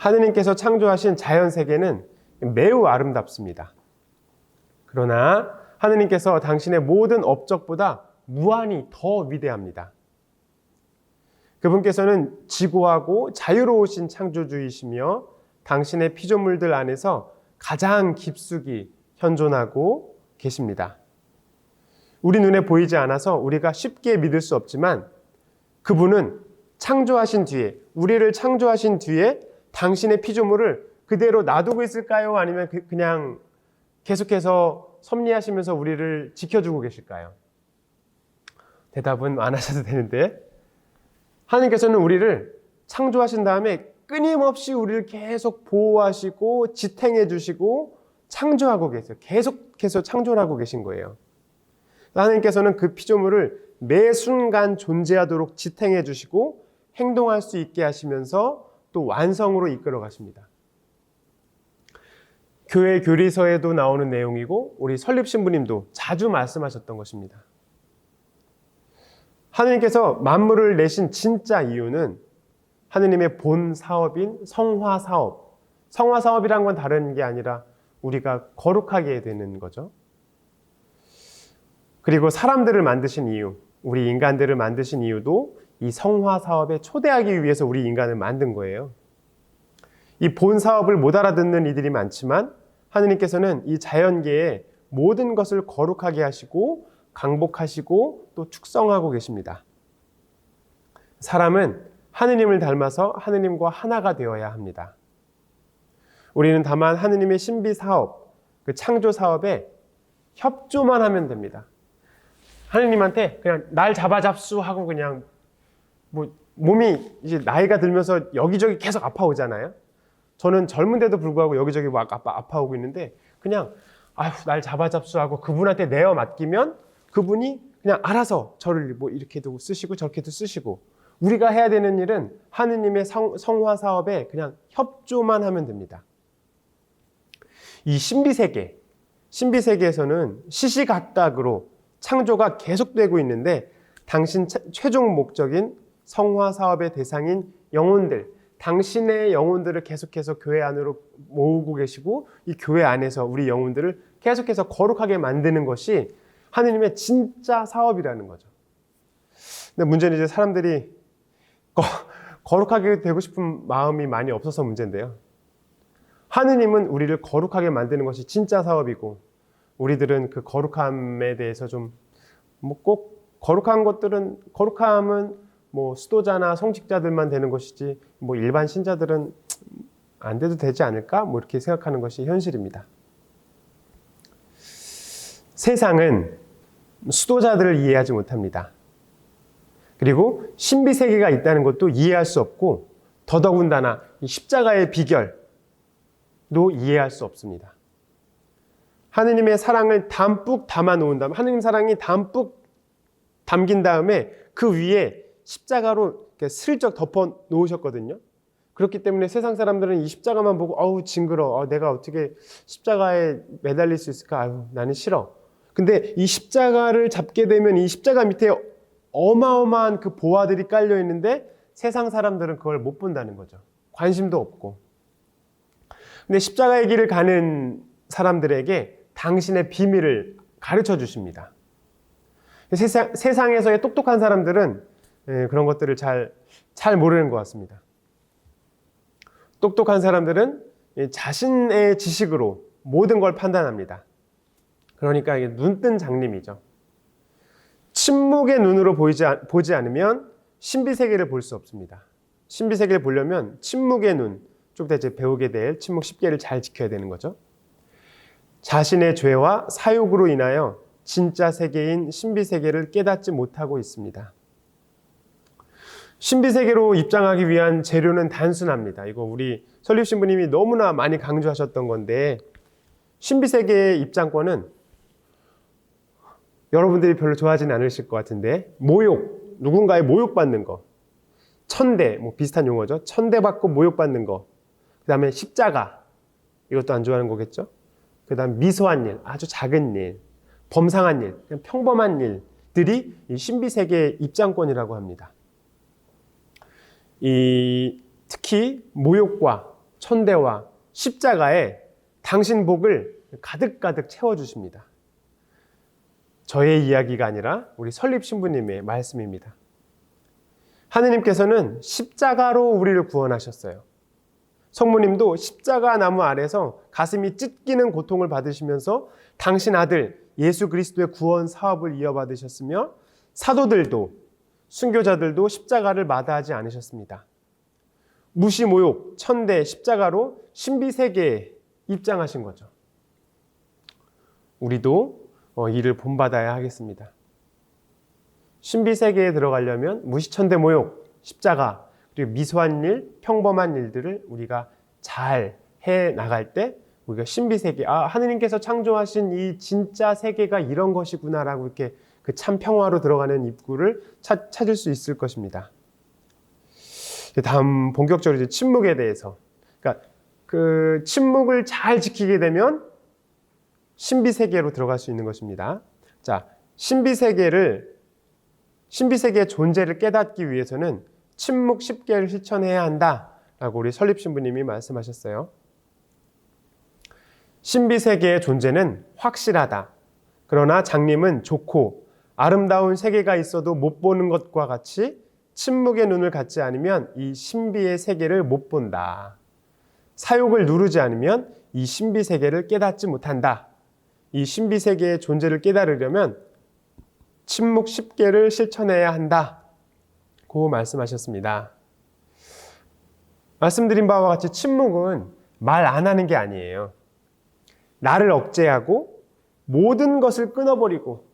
하느님께서 창조하신 자연 세계는 매우 아름답습니다. 그러나 하느님께서 당신의 모든 업적보다 무한히 더 위대합니다. 그분께서는 지고하고 자유로우신 창조주이시며 당신의 피조물들 안에서 가장 깊숙이 현존하고 계십니다. 우리 눈에 보이지 않아서 우리가 쉽게 믿을 수 없지만 그분은 창조하신 뒤에, 우리를 창조하신 뒤에 당신의 피조물을 그대로 놔두고 있을까요? 아니면 그냥 계속해서 섭리하시면서 우리를 지켜주고 계실까요? 대답은 안 하셔도 되는데, 하나님께서는 우리를 창조하신 다음에 끊임없이 우리를 계속 보호하시고 지탱해 주시고 창조하고 계세요. 계속해서 창조를 하고 계신 거예요. 하나님께서는 그 피조물을 매 순간 존재하도록 지탱해 주시고 행동할 수 있게 하시면서 또 완성으로 이끌어 가십니다. 교회 교리서에도 나오는 내용이고 우리 설립 신부님도 자주 말씀하셨던 것입니다. 하느님께서 만물을 내신 진짜 이유는 하느님의 본 사업인 성화 사업. 성화 사업이란 건 다른 게 아니라 우리가 거룩하게 되는 거죠. 그리고 사람들을 만드신 이유, 우리 인간들을 만드신 이유도 이 성화 사업에 초대하기 위해서 우리 인간을 만든 거예요. 이 본 사업을 못 알아듣는 이들이 많지만 하느님께서는 이 자연계의 모든 것을 거룩하게 하시고 강복하시고 또 축성하고 계십니다. 사람은 하느님을 닮아서 하느님과 하나가 되어야 합니다. 우리는 다만 하느님의 신비 사업, 그 창조 사업에 협조만 하면 됩니다. 하느님한테 그냥 날 잡아잡수 하고 그냥 몸이 이제 나이가 들면서 여기저기 계속 아파오잖아요. 저는 젊은데도 불구하고 여기저기 막 아파오고 있는데 그냥 날 잡아잡수하고 그분한테 내어 맡기면 그분이 그냥 알아서 저를 이렇게도 쓰시고 저렇게도 쓰시고, 우리가 해야 되는 일은 하느님의 성화 사업에 그냥 협조만 하면 됩니다. 이 신비세계에서는 시시각각으로 창조가 계속되고 있는데 당신 최종 목적인 성화 사업의 대상인 영혼들, 당신의 영혼들을 계속해서 교회 안으로 모으고 계시고 이 교회 안에서 우리 영혼들을 계속해서 거룩하게 만드는 것이 하느님의 진짜 사업이라는 거죠. 근데 문제는 이제 사람들이 거룩하게 되고 싶은 마음이 많이 없어서 문제인데요. 하느님은 우리를 거룩하게 만드는 것이 진짜 사업이고 우리들은 그 거룩함에 대해서 좀 꼭 거룩함은 수도자나 성직자들만 되는 것이지 일반 신자들은 안 돼도 되지 않을까? 이렇게 생각하는 것이 현실입니다. 세상은 수도자들을 이해하지 못합니다. 그리고 신비세계가 있다는 것도 이해할 수 없고 더더군다나 이 십자가의 비결도 이해할 수 없습니다. 하느님의 사랑을 담뿍 담아 놓은 다음에, 하느님 사랑이 담뿍 담긴 다음에 그 위에 십자가로 이렇게 슬쩍 덮어 놓으셨거든요. 그렇기 때문에 세상 사람들은 이 십자가만 보고 징그러워. 내가 어떻게 십자가에 매달릴 수 있을까? 나는 싫어. 근데 이 십자가를 잡게 되면 이 십자가 밑에 어마어마한 그 보화들이 깔려 있는데 세상 사람들은 그걸 못 본다는 거죠. 관심도 없고. 근데 십자가의 길을 가는 사람들에게 당신의 비밀을 가르쳐 주십니다. 세상에서의 똑똑한 사람들은 그런 것들을 잘 모르는 것 같습니다. 똑똑한 사람들은 자신의 지식으로 모든 걸 판단합니다. 그러니까 이게 눈뜬 장님이죠. 침묵의 눈으로 보지 않으면 신비세계를 볼 수 없습니다. 신비세계를 보려면 침묵의 눈, 좀 이따 이제 배우게 될 침묵 10개를 잘 지켜야 되는 거죠. 자신의 죄와 사욕으로 인하여 진짜 세계인 신비세계를 깨닫지 못하고 있습니다. 신비세계로 입장하기 위한 재료는 단순합니다. 이거 우리 설립 신부님이 너무나 많이 강조하셨던 건데, 신비세계의 입장권은 여러분들이 별로 좋아하지는 않으실 것 같은데, 모욕, 누군가의 모욕받는 거, 천대, 비슷한 용어죠. 천대받고 모욕받는 거, 그 다음에 십자가, 이것도 안 좋아하는 거겠죠. 그 다음 미소한 일, 아주 작은 일, 범상한 일, 그냥 평범한 일들이 이 신비세계의 입장권이라고 합니다. 특히 모욕과 천대와 십자가에 당신 복을 가득가득 채워주십니다. 저의 이야기가 아니라 우리 설립 신부님의 말씀입니다. 하느님께서는 십자가로 우리를 구원하셨어요. 성모님도 십자가 나무 아래서 가슴이 찢기는 고통을 받으시면서 당신 아들 예수 그리스도의 구원 사업을 이어받으셨으며 사도들도 순교자들도 십자가를 마다하지 않으셨습니다. 무시, 모욕, 천대, 십자가로 신비세계에 입장하신 거죠. 우리도 이를 본받아야 하겠습니다. 신비세계에 들어가려면 무시, 천대, 모욕, 십자가, 그리고 미소한 일, 평범한 일들을 우리가 잘 해나갈 때 우리가 신비세계, 하느님께서 창조하신 이 진짜 세계가 이런 것이구나라고 이렇게 그 참 평화로 들어가는 입구를 찾을 수 있을 것입니다. 다음 본격적으로 이제 침묵에 대해서, 그러니까 그 침묵을 잘 지키게 되면 신비세계로 들어갈 수 있는 것입니다. 자, 신비세계의 존재를 깨닫기 위해서는 침묵 10개를 실천해야 한다라고 우리 설립신부님이 말씀하셨어요. 신비세계의 존재는 확실하다. 그러나 장님은 좋고 아름다운 세계가 있어도 못 보는 것과 같이 침묵의 눈을 갖지 않으면 이 신비의 세계를 못 본다. 사욕을 누르지 않으면 이 신비 세계를 깨닫지 못한다. 이 신비 세계의 존재를 깨달으려면 침묵 10개를 실천해야 한다. 고 말씀하셨습니다. 말씀드린 바와 같이 침묵은 말 안 하는 게 아니에요. 나를 억제하고 모든 것을 끊어버리고,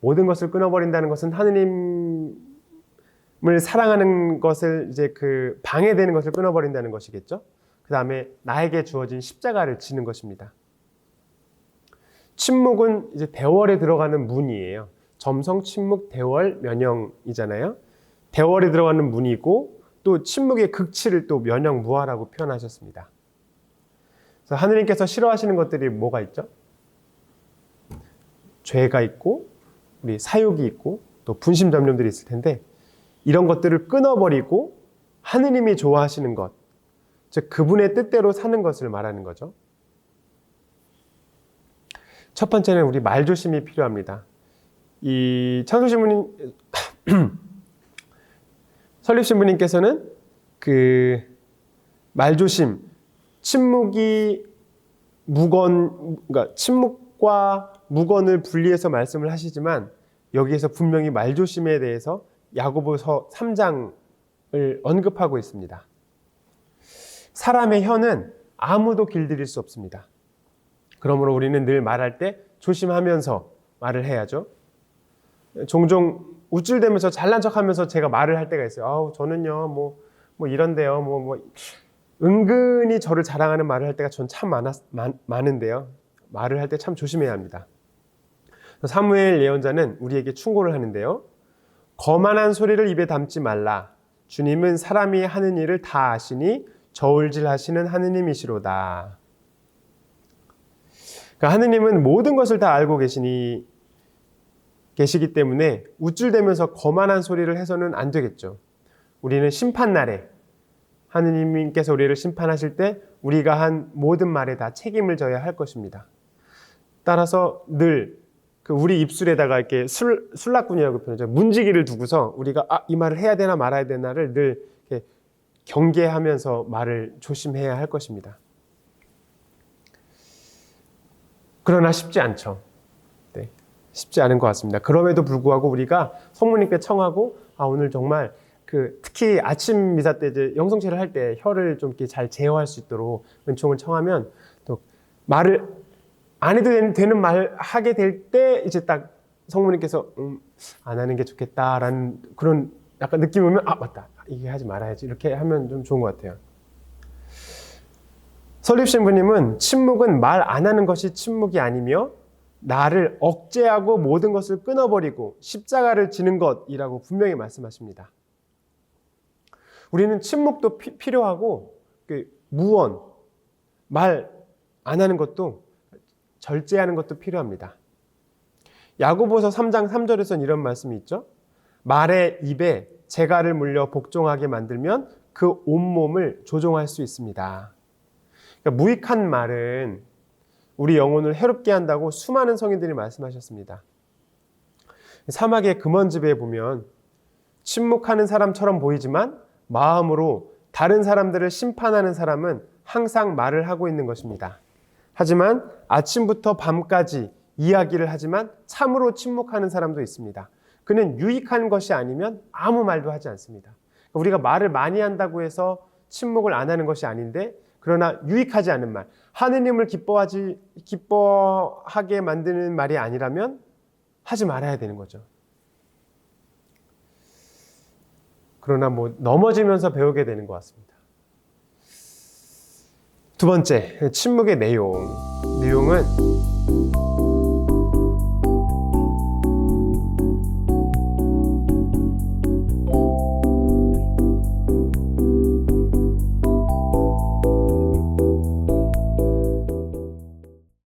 모든 것을 끊어버린다는 것은 하느님을 사랑하는 것을 이제 그 방해되는 것을 끊어버린다는 것이겠죠. 그 다음에 나에게 주어진 십자가를 지는 것입니다. 침묵은 이제 대월에 들어가는 문이에요. 점성, 침묵, 대월, 면역이잖아요. 대월에 들어가는 문이고 또 침묵의 극치를 또 면역, 무아라고 표현하셨습니다. 그래서 하느님께서 싫어하시는 것들이 뭐가 있죠? 죄가 있고 우리 사욕이 있고 또 분심 잡념들이 있을 텐데, 이런 것들을 끊어버리고 하느님이 좋아하시는 것, 즉 그분의 뜻대로 사는 것을 말하는 거죠. 첫 번째는 우리 말조심이 필요합니다. 이 창조신부님 설립신부님께서는 그 말조심, 침묵이 그러니까 침묵과 무건을 분리해서 말씀을 하시지만 여기에서 분명히 말조심에 대해서 야고보서 3장을 언급하고 있습니다. 사람의 혀는 아무도 길들일 수 없습니다. 그러므로 우리는 늘 말할 때 조심하면서 말을 해야죠. 종종 우쭐대면서 잘난 척하면서 제가 말을 할 때가 있어요. 저는요 뭐 이런데요. 은근히 저를 자랑하는 말을 할 때가 전 참 많은데요. 말을 할 때 참 조심해야 합니다. 사무엘 예언자는 우리에게 충고를 하는데요. 거만한 소리를 입에 담지 말라. 주님은 사람이 하는 일을 다 아시니 저울질하시는 하느님이시로다. 그러니까 하느님은 모든 것을 다 알고 계시기 때문에 우쭐대면서 거만한 소리를 해서는 안 되겠죠. 우리는 심판날에 하느님께서 우리를 심판하실 때 우리가 한 모든 말에 다 책임을 져야 할 것입니다. 따라서 늘 그 우리 입술에다가 이렇게 술락군이라고 표현하죠. 문지기를 두고서 우리가 이 말을 해야 되나 말아야 되나를 늘 이렇게 경계하면서 말을 조심해야 할 것입니다. 그러나 쉽지 않죠. 네, 쉽지 않은 것 같습니다. 그럼에도 불구하고 우리가 성모님께 청하고 오늘 정말 특히 아침 미사 때 이제 영성체를 할 때 혀를 좀 이렇게 잘 제어할 수 있도록 은총을 청하면 또 말을 안 해도 되는 말 하게 될 때 이제 딱 성모님께서 안 하는 게 좋겠다라는 그런 약간 느낌이 오면 맞다. 이게 하지 말아야지. 이렇게 하면 좀 좋은 것 같아요. 설립신부님은 침묵은 말 안 하는 것이 침묵이 아니며 나를 억제하고 모든 것을 끊어버리고 십자가를 지는 것이라고 분명히 말씀하십니다. 우리는 침묵도 필요하고 무언, 말 안 하는 것도 절제하는 것도 필요합니다. 야고보서 3장 3절에서는 이런 말씀이 있죠. 말의 입에 재갈을 물려 복종하게 만들면 그 온몸을 조종할 수 있습니다. 그러니까 무익한 말은 우리 영혼을 해롭게 한다고 수많은 성인들이 말씀하셨습니다. 사막의 금원집에 보면 침묵하는 사람처럼 보이지만 마음으로 다른 사람들을 심판하는 사람은 항상 말을 하고 있는 것입니다. 하지만 아침부터 밤까지 이야기를 하지만 참으로 침묵하는 사람도 있습니다. 그는 유익한 것이 아니면 아무 말도 하지 않습니다. 우리가 말을 많이 한다고 해서 침묵을 안 하는 것이 아닌데, 그러나 유익하지 않은 말, 하느님을 기뻐하게 만드는 말이 아니라면 하지 말아야 되는 거죠. 그러나 넘어지면서 배우게 되는 것 같습니다. 두 번째, 침묵의 내용은